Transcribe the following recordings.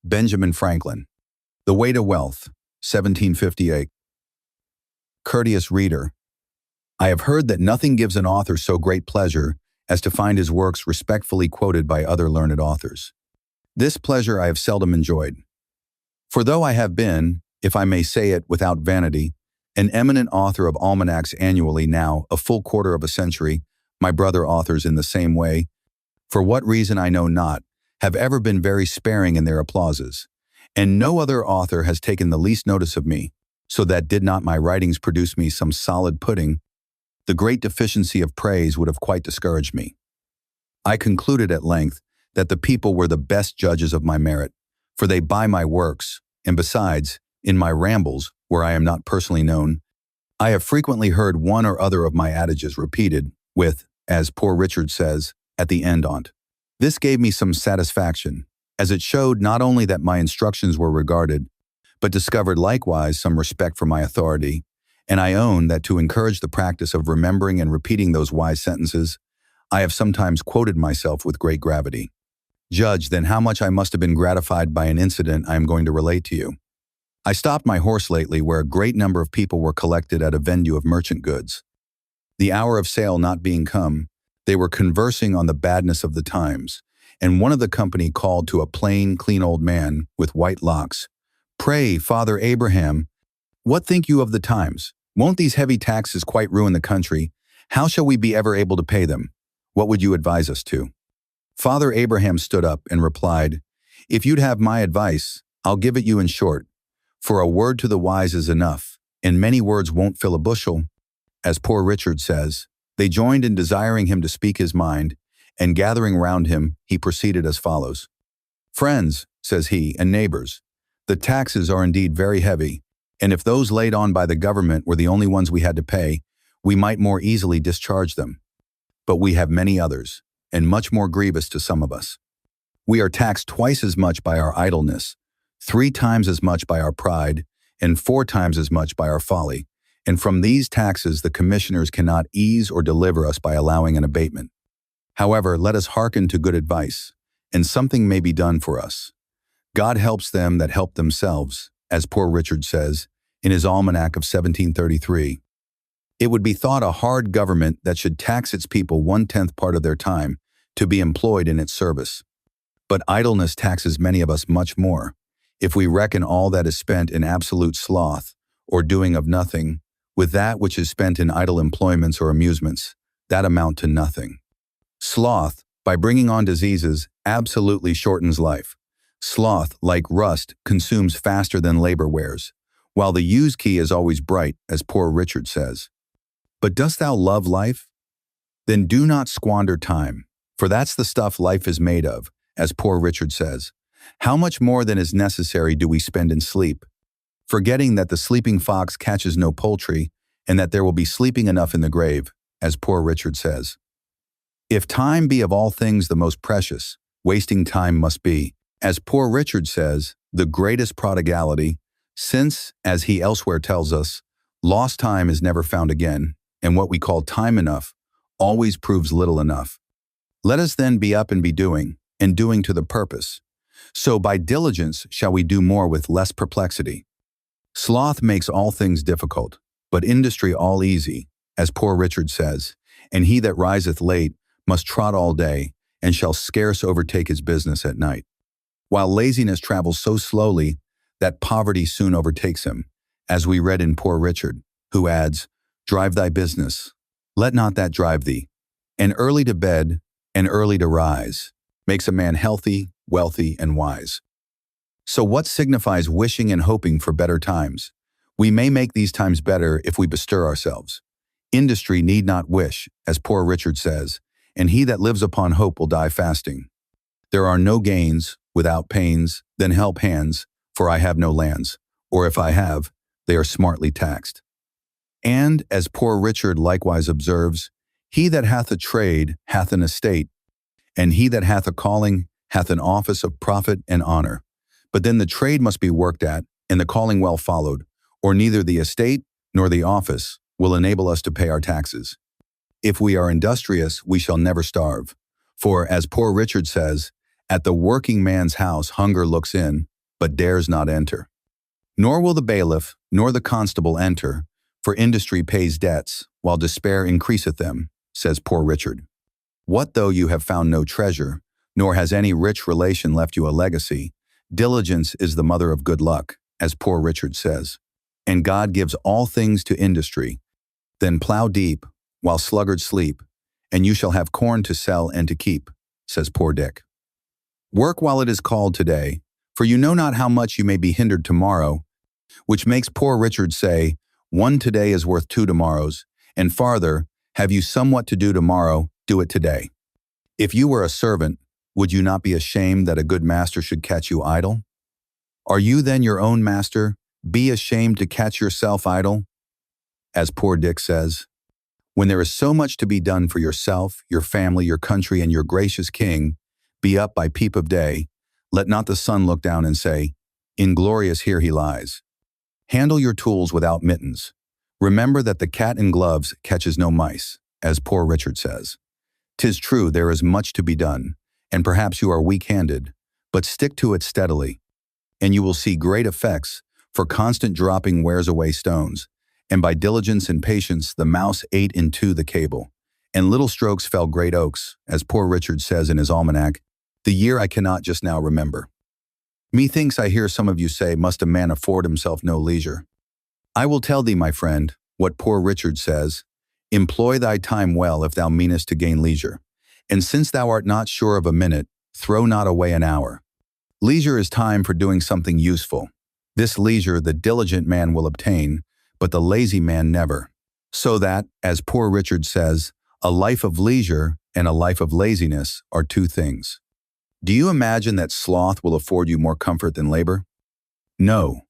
Benjamin Franklin. The Way to Wealth, 1758. Courteous reader, I have heard that nothing gives an author so great pleasure as to find his works respectfully quoted by other learned authors. This pleasure I have seldom enjoyed. For though I have been, if I may say it without vanity, an eminent author of almanacs annually now a full quarter of a century, my brother authors in the same way, for what reason I know not, have ever been very sparing in their applauses, and no other author has taken the least notice of me, so that did not my writings produce me some solid pudding, the great deficiency of praise would have quite discouraged me. I concluded at length that the people were the best judges of my merit, for they buy my works, and besides, in my rambles, where I am not personally known, I have frequently heard one or other of my adages repeated, with, as Poor Richard says, at the end on't. This gave me some satisfaction, as it showed not only that my instructions were regarded, but discovered likewise some respect for my authority, and I own that to encourage the practice of remembering and repeating those wise sentences, I have sometimes quoted myself with great gravity. Judge then how much I must have been gratified by an incident I am going to relate to you. I stopped my horse lately where a great number of people were collected at a vendue of merchant goods. The hour of sale not being come, they were conversing on the badness of the times, and one of the company called to a plain, clean old man with white locks, Pray, Father Abraham, what think you of the times? Won't these heavy taxes quite ruin the country? How shall we be ever able to pay them? What would you advise us to? Father Abraham stood up and replied, If you'd have my advice, I'll give it you in short, for a word to the wise is enough, and many words won't fill a bushel. As Poor Richard says, they joined in desiring him to speak his mind, and gathering round him, he proceeded as follows. Friends, says he, and neighbors, the taxes are indeed very heavy, and if those laid on by the government were the only ones we had to pay, we might more easily discharge them. But we have many others, and much more grievous to some of us. We are taxed twice as much by our idleness, 3 times as much by our pride, and 4 times as much by our folly, and from these taxes the commissioners cannot ease or deliver us by allowing an abatement. However, let us hearken to good advice, and something may be done for us. God helps them that help themselves, as Poor Richard says, in his almanac of 1733. It would be thought a hard government that should tax its people 1/10 part of their time to be employed in its service. But idleness taxes many of us much more, if we reckon all that is spent in absolute sloth, or doing of nothing, with that which is spent in idle employments or amusements, that amount to nothing. Sloth, by bringing on diseases, absolutely shortens life. Sloth, like rust, consumes faster than labor wears, while the use key is always bright, as Poor Richard says. But dost thou love life? Then do not squander time, for that's the stuff life is made of, as Poor Richard says. How much more than is necessary do we spend in sleep, forgetting that the sleeping fox catches no poultry, and that there will be sleeping enough in the grave, as Poor Richard says. If time be of all things the most precious, wasting time must be, as Poor Richard says, the greatest prodigality, since, as he elsewhere tells us, lost time is never found again, and what we call time enough always proves little enough. Let us then be up and be doing, and doing to the purpose. So by diligence shall we do more with less perplexity. Sloth makes all things difficult, but industry all easy, as Poor Richard says, and he that riseth late must trot all day, and shall scarce overtake his business at night. While laziness travels so slowly that poverty soon overtakes him, as we read in Poor Richard, who adds, Drive thy business, let not that drive thee. And early to bed, and early to rise, makes a man healthy, wealthy, and wise. So what signifies wishing and hoping for better times? We may make these times better if we bestir ourselves. Industry need not wish, as Poor Richard says, and he that lives upon hope will die fasting. There are no gains without pains, then help hands, for I have no lands, or if I have, they are smartly taxed. And, as Poor Richard likewise observes, he that hath a trade hath an estate, and he that hath a calling hath an office of profit and honor. But then the trade must be worked at, and the calling well followed, or neither the estate nor the office will enable us to pay our taxes. If we are industrious, we shall never starve. For, as Poor Richard says, at the working man's house hunger looks in, but dares not enter. Nor will the bailiff, nor the constable enter, for industry pays debts, while despair increaseth them, says Poor Richard. What though you have found no treasure, nor has any rich relation left you a legacy? Diligence is the mother of good luck, as Poor Richard says. And God gives all things to industry. Then plow deep, while sluggards sleep, and you shall have corn to sell and to keep, says Poor Dick. Work while it is called today, for you know not how much you may be hindered tomorrow, which makes Poor Richard say, one today is worth two tomorrows, and farther, have you somewhat to do tomorrow, do it today. If you were a servant, would you not be ashamed that a good master should catch you idle? Are you then your own master? Be ashamed to catch yourself idle? As Poor Dick says, when there is so much to be done for yourself, your family, your country, and your gracious king, be up by peep of day. Let not the sun look down and say, inglorious here he lies. Handle your tools without mittens. Remember that the cat in gloves catches no mice, as Poor Richard says. 'Tis true there is much to be done, and perhaps you are weak-handed, but stick to it steadily, and you will see great effects, for constant dropping wears away stones, and by diligence and patience the mouse ate in two the cable, and little strokes fell great oaks, as Poor Richard says in his almanac, the year I cannot just now remember. Methinks I hear some of you say, must a man afford himself no leisure? I will tell thee, my friend, what Poor Richard says, employ thy time well if thou meanest to gain leisure, and since thou art not sure of a minute, throw not away an hour. Leisure is time for doing something useful. This leisure the diligent man will obtain, but the lazy man never. So that, as Poor Richard says, a life of leisure and a life of laziness are two things. Do you imagine that sloth will afford you more comfort than labor? No,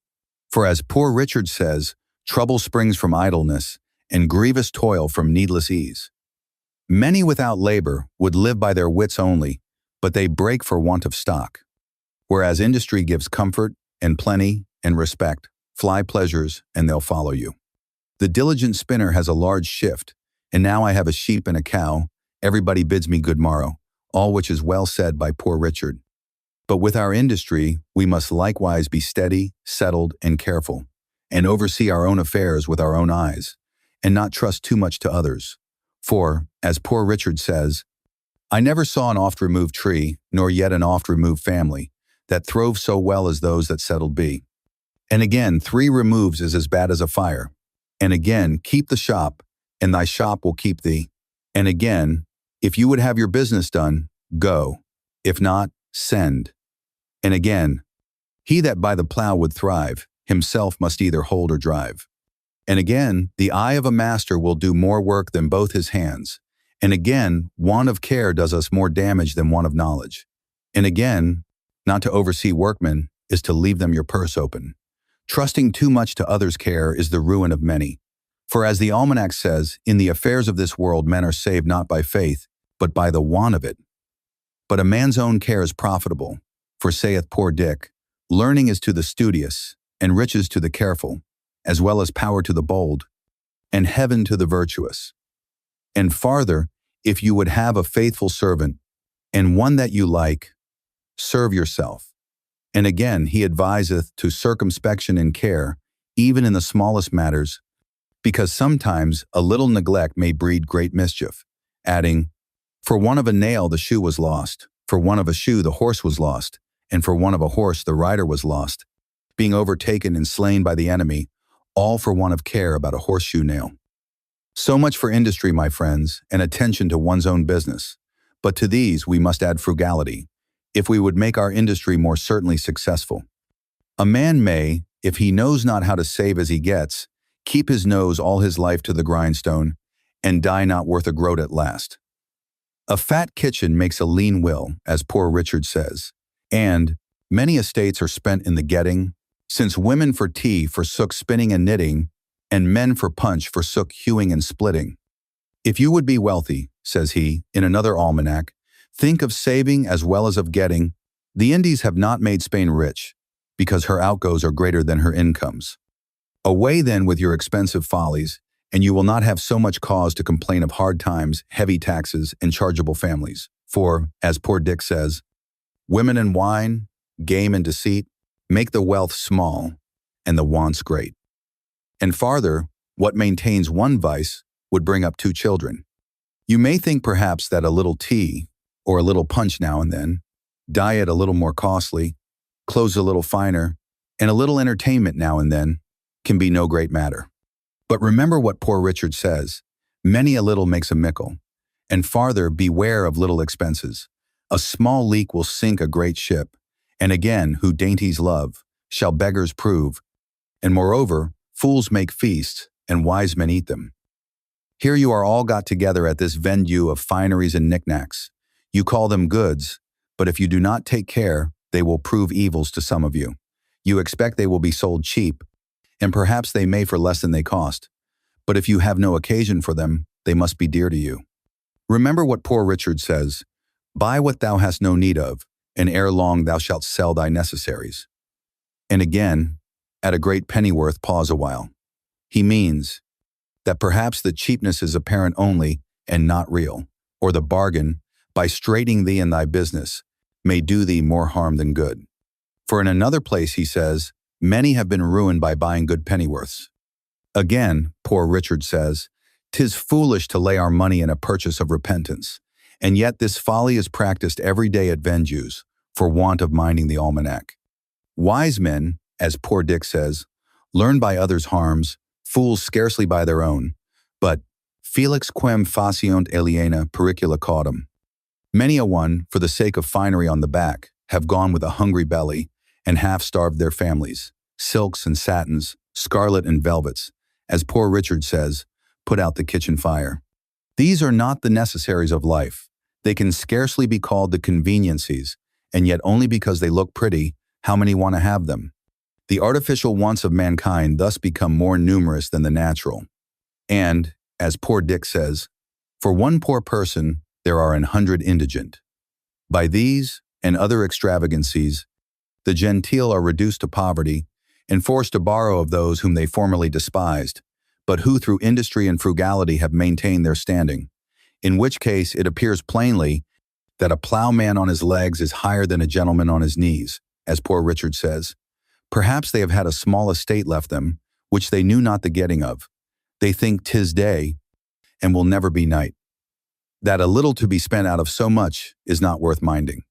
for as Poor Richard says, trouble springs from idleness, and grievous toil from needless ease. Many without labor would live by their wits only, but they break for want of stock. Whereas industry gives comfort and plenty and respect, fly pleasures, and they'll follow you. The diligent spinner has a large shift, and now I have a sheep and a cow, everybody bids me good morrow, all which is well said by Poor Richard. But with our industry, we must likewise be steady, settled, and careful, and oversee our own affairs with our own eyes, and not trust too much to others. For, as Poor Richard says, I never saw an oft-removed tree, nor yet an oft-removed family, that throve so well as those that settled be. And again, 3 removes is as bad as a fire. And again, keep the shop, and thy shop will keep thee. And again, if you would have your business done, go. If not, send. And again, he that by the plow would thrive, himself must either hold or drive. And again, the eye of a master will do more work than both his hands. And again, want of care does us more damage than want of knowledge. And again, not to oversee workmen is to leave them your purse open. Trusting too much to others' care is the ruin of many. For as the almanac says, in the affairs of this world men are saved not by faith, but by the want of it. But a man's own care is profitable, for saith Poor Dick, learning is to the studious, and riches to the careful, as well as power to the bold, and heaven to the virtuous. And farther, if you would have a faithful servant, and one that you like, serve yourself. And again, he adviseth to circumspection and care, even in the smallest matters, because sometimes a little neglect may breed great mischief, adding, for one of a nail the shoe was lost, for one of a shoe the horse was lost, and for one of a horse the rider was lost, being overtaken and slain by the enemy, all for want of care about a horseshoe nail. So much for industry, my friends, and attention to one's own business. But to these we must add frugality, if we would make our industry more certainly successful. A man may, if he knows not how to save as he gets, keep his nose all his life to the grindstone, and die not worth a groat at last. A fat kitchen makes a lean will, as Poor Richard says, and many estates are spent in the getting, since women for tea forsook spinning and knitting, and men for punch forsook hewing and splitting. If you would be wealthy, says he, in another almanac, think of saving as well as of getting. The Indies have not made Spain rich, because her outgoes are greater than her incomes. Away then with your expensive follies, and you will not have so much cause to complain of hard times, heavy taxes, and chargeable families. For, as Poor Dick says, women and wine, game and deceit, make the wealth small and the wants great. And farther, what maintains one vice would bring up two children. You may think perhaps that a little tea or a little punch now and then, diet a little more costly, clothes a little finer, and a little entertainment now and then can be no great matter. But remember what Poor Richard says, many a little makes a mickle, and farther, beware of little expenses. A small leak will sink a great ship, and again, who dainties love, shall beggars prove, and moreover, fools make feasts, and wise men eat them. Here you are all got together at this vendue of fineries and knickknacks. You call them goods, but if you do not take care, they will prove evils to some of you. You expect they will be sold cheap, and perhaps they may for less than they cost. But if you have no occasion for them, they must be dear to you. Remember what Poor Richard says, buy what thou hast no need of, and ere long thou shalt sell thy necessaries. And again, at a great pennyworth, pause a while. He means that perhaps the cheapness is apparent only and not real, or the bargain, by straightening thee in thy business, may do thee more harm than good. For in another place he says, many have been ruined by buying good pennyworths. Again, Poor Richard says, 'tis foolish to lay our money in a purchase of repentance, and yet this folly is practiced every day at venues, for want of minding the almanac. Wise men, as poor Dick says, learn by others' harms, fools scarcely by their own, but felix quem faciunt aliena pericula caudam. Many a one, for the sake of finery on the back, have gone with a hungry belly and half-starved their families. Silks and satins, scarlet and velvets, as Poor Richard says, put out the kitchen fire. These are not the necessaries of life. They can scarcely be called the conveniencies, and yet only because they look pretty, how many want to have them? The artificial wants of mankind thus become more numerous than the natural. And, as Poor Dick says, for one poor person, there are 100 indigent. By these and other extravagancies, the genteel are reduced to poverty and forced to borrow of those whom they formerly despised, but who through industry and frugality have maintained their standing, in which case it appears plainly that a plowman on his legs is higher than a gentleman on his knees, as Poor Richard says. Perhaps they have had a small estate left them, which they knew not the getting of. They think 'tis day, and will never be night. That a little to be spent out of so much is not worth minding.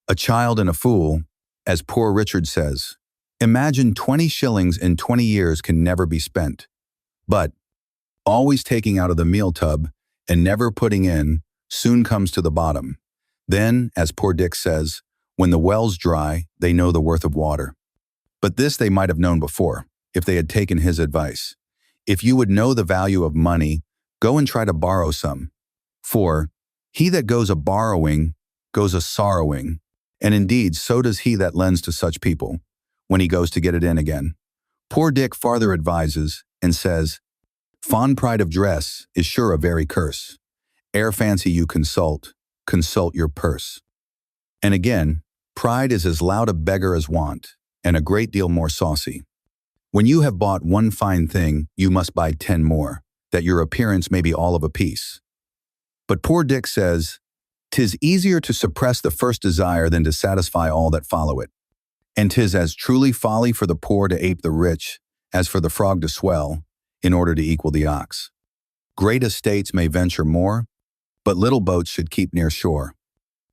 A child and a fool, as Poor Richard says, imagine 20 shillings in 20 years can never be spent. But, always taking out of the meal tub and never putting in, soon comes to the bottom. Then, as Poor Dick says, when the well's dry, they know the worth of water. But this they might have known before, if they had taken his advice. If you would know the value of money, go and try to borrow some. For, he that goes a-borrowing, goes a-sorrowing, and indeed so does he that lends to such people, when he goes to get it in again. Poor Dick farther advises, and says, fond pride of dress is sure a very curse. Ere fancy you consult your purse. And again, pride is as loud a beggar as want, and a great deal more saucy. When you have bought one fine thing, you must buy 10 more, that your appearance may be all of a piece. But Poor Dick says, 'tis easier to suppress the first desire than to satisfy all that follow it. And 'tis as truly folly for the poor to ape the rich, as for the frog to swell, in order to equal the ox. Great estates may venture more, but little boats should keep near shore.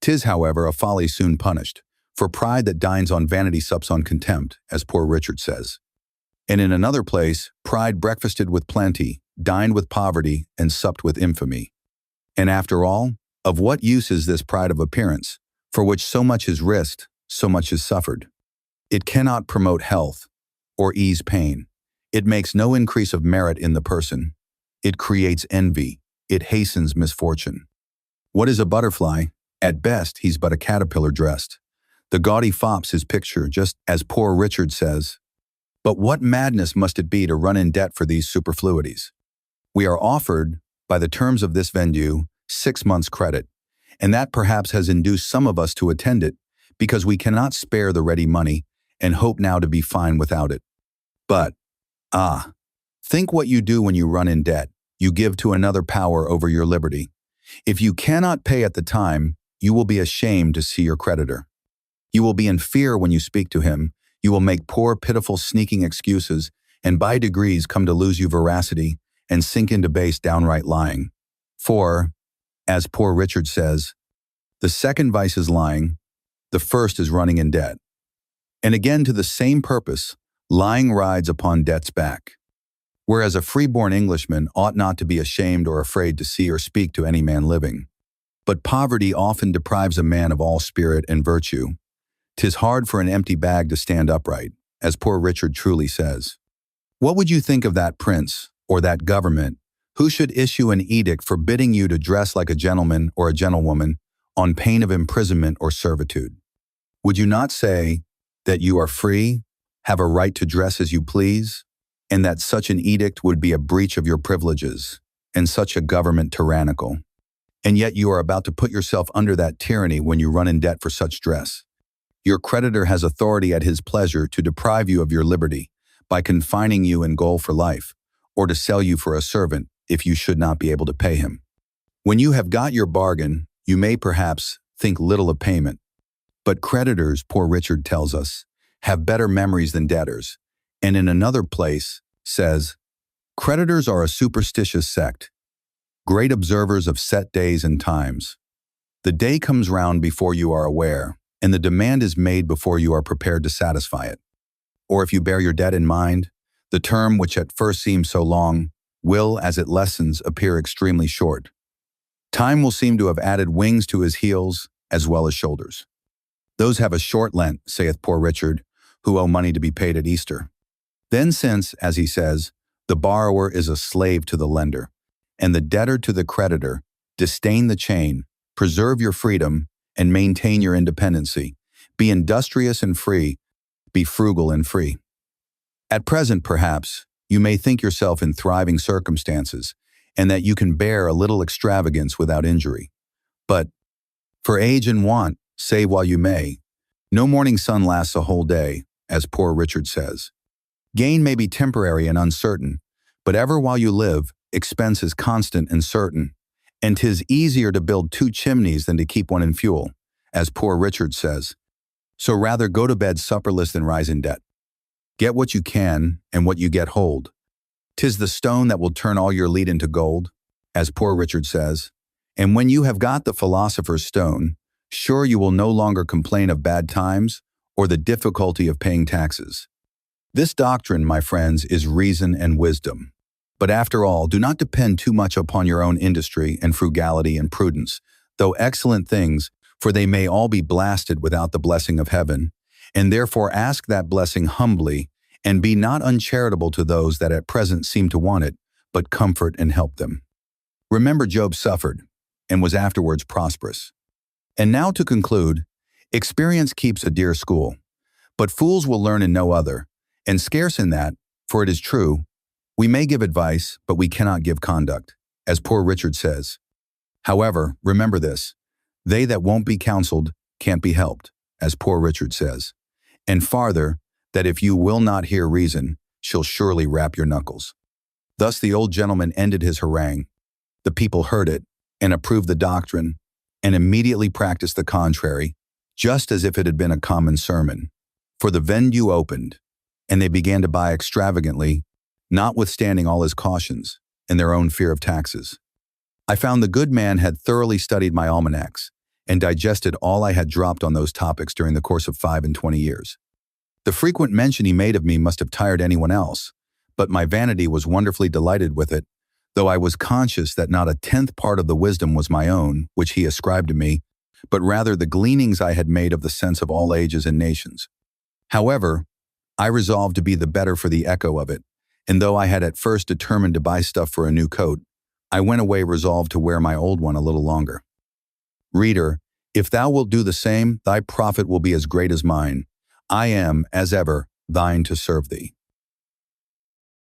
'Tis, however, a folly soon punished, for pride that dines on vanity sups on contempt, as Poor Richard says. And in another place, pride breakfasted with plenty, dined with poverty, and supped with infamy. And after all, of what use is this pride of appearance, for which so much is risked, so much is suffered? It cannot promote health, or ease pain. It makes no increase of merit in the person. It creates envy. It hastens misfortune. What is a butterfly? At best, he's but a caterpillar dressed. The gaudy fop's his picture, just as Poor Richard says. But what madness must it be to run in debt for these superfluities? We are offered, by the terms of this vendue, 6 months' credit, and that perhaps has induced some of us to attend it, because we cannot spare the ready money and hope now to be fine without it. But, think what you do when you run in debt. You give to another power over your liberty. If you cannot pay at the time, you will be ashamed to see your creditor. You will be in fear when you speak to him. You will make poor, pitiful, sneaking excuses, and by degrees come to lose your veracity and sink into base, downright lying. For, as Poor Richard says, the second vice is lying, the first is running in debt. And again, to the same purpose, lying rides upon debt's back. Whereas a free-born Englishman ought not to be ashamed or afraid to see or speak to any man living. But poverty often deprives a man of all spirit and virtue. 'Tis hard for an empty bag to stand upright, as Poor Richard truly says. What would you think of that prince, or that government, who should issue an edict forbidding you to dress like a gentleman or a gentlewoman on pain of imprisonment or servitude? Would you not say that you are free, have a right to dress as you please, and that such an edict would be a breach of your privileges, and such a government tyrannical? And yet you are about to put yourself under that tyranny when you run in debt for such dress. Your creditor has authority at his pleasure to deprive you of your liberty by confining you in gaol for life, or to sell you for a servant if you should not be able to pay him. When you have got your bargain, you may perhaps think little of payment. But creditors, Poor Richard tells us, have better memories than debtors, and in another place says, creditors are a superstitious sect, great observers of set days and times. The day comes round before you are aware, and the demand is made before you are prepared to satisfy it. Or if you bear your debt in mind, the term which at first seems so long will, as it lessens, appear extremely short. Time will seem to have added wings to his heels as well as shoulders. Those have a short Lent, saith Poor Richard, who owe money to be paid at Easter. Then since, as he says, the borrower is a slave to the lender, and the debtor to the creditor, disdain the chain, preserve your freedom, and maintain your independency. Be industrious and free, be frugal and free. At present, perhaps, you may think yourself in thriving circumstances, and that you can bear a little extravagance without injury. But, for age and want, save while you may, no morning sun lasts a whole day, as Poor Richard says. Gain may be temporary and uncertain, but ever while you live, expense is constant and certain, and 'tis easier to build 2 chimneys than to keep one in fuel, as Poor Richard says. So rather go to bed supperless than rise in debt. Get what you can, and what you get hold. 'Tis the stone that will turn all your lead into gold, as Poor Richard says, and when you have got the philosopher's stone, sure you will no longer complain of bad times or the difficulty of paying taxes. This doctrine, my friends, is reason and wisdom. But after all, do not depend too much upon your own industry and frugality and prudence, though excellent things, for they may all be blasted without the blessing of heaven, and therefore ask that blessing humbly, and be not uncharitable to those that at present seem to want it, but comfort and help them. Remember, Job suffered, and was afterwards prosperous. And now to conclude, experience keeps a dear school, but fools will learn in no other, and scarce in that, for it is true, we may give advice, but we cannot give conduct, as Poor Richard says. However, remember this, they that won't be counseled can't be helped, as Poor Richard says. And farther, that if you will not hear reason, she'll surely rap your knuckles. Thus the old gentleman ended his harangue. The people heard it, and approved the doctrine, and immediately practiced the contrary, just as if it had been a common sermon. For the venue opened, and they began to buy extravagantly, notwithstanding all his cautions, and their own fear of taxes. I found the good man had thoroughly studied my almanacs, and digested all I had dropped on those topics during the course of 25 years. The frequent mention he made of me must have tired anyone else, but my vanity was wonderfully delighted with it, though I was conscious that not a 10th part of the wisdom was my own, which he ascribed to me, but rather the gleanings I had made of the sense of all ages and nations. However, I resolved to be the better for the echo of it, and though I had at first determined to buy stuff for a new coat, I went away resolved to wear my old one a little longer. Reader, if thou wilt do the same, thy profit will be as great as mine. I am, as ever, thine to serve thee.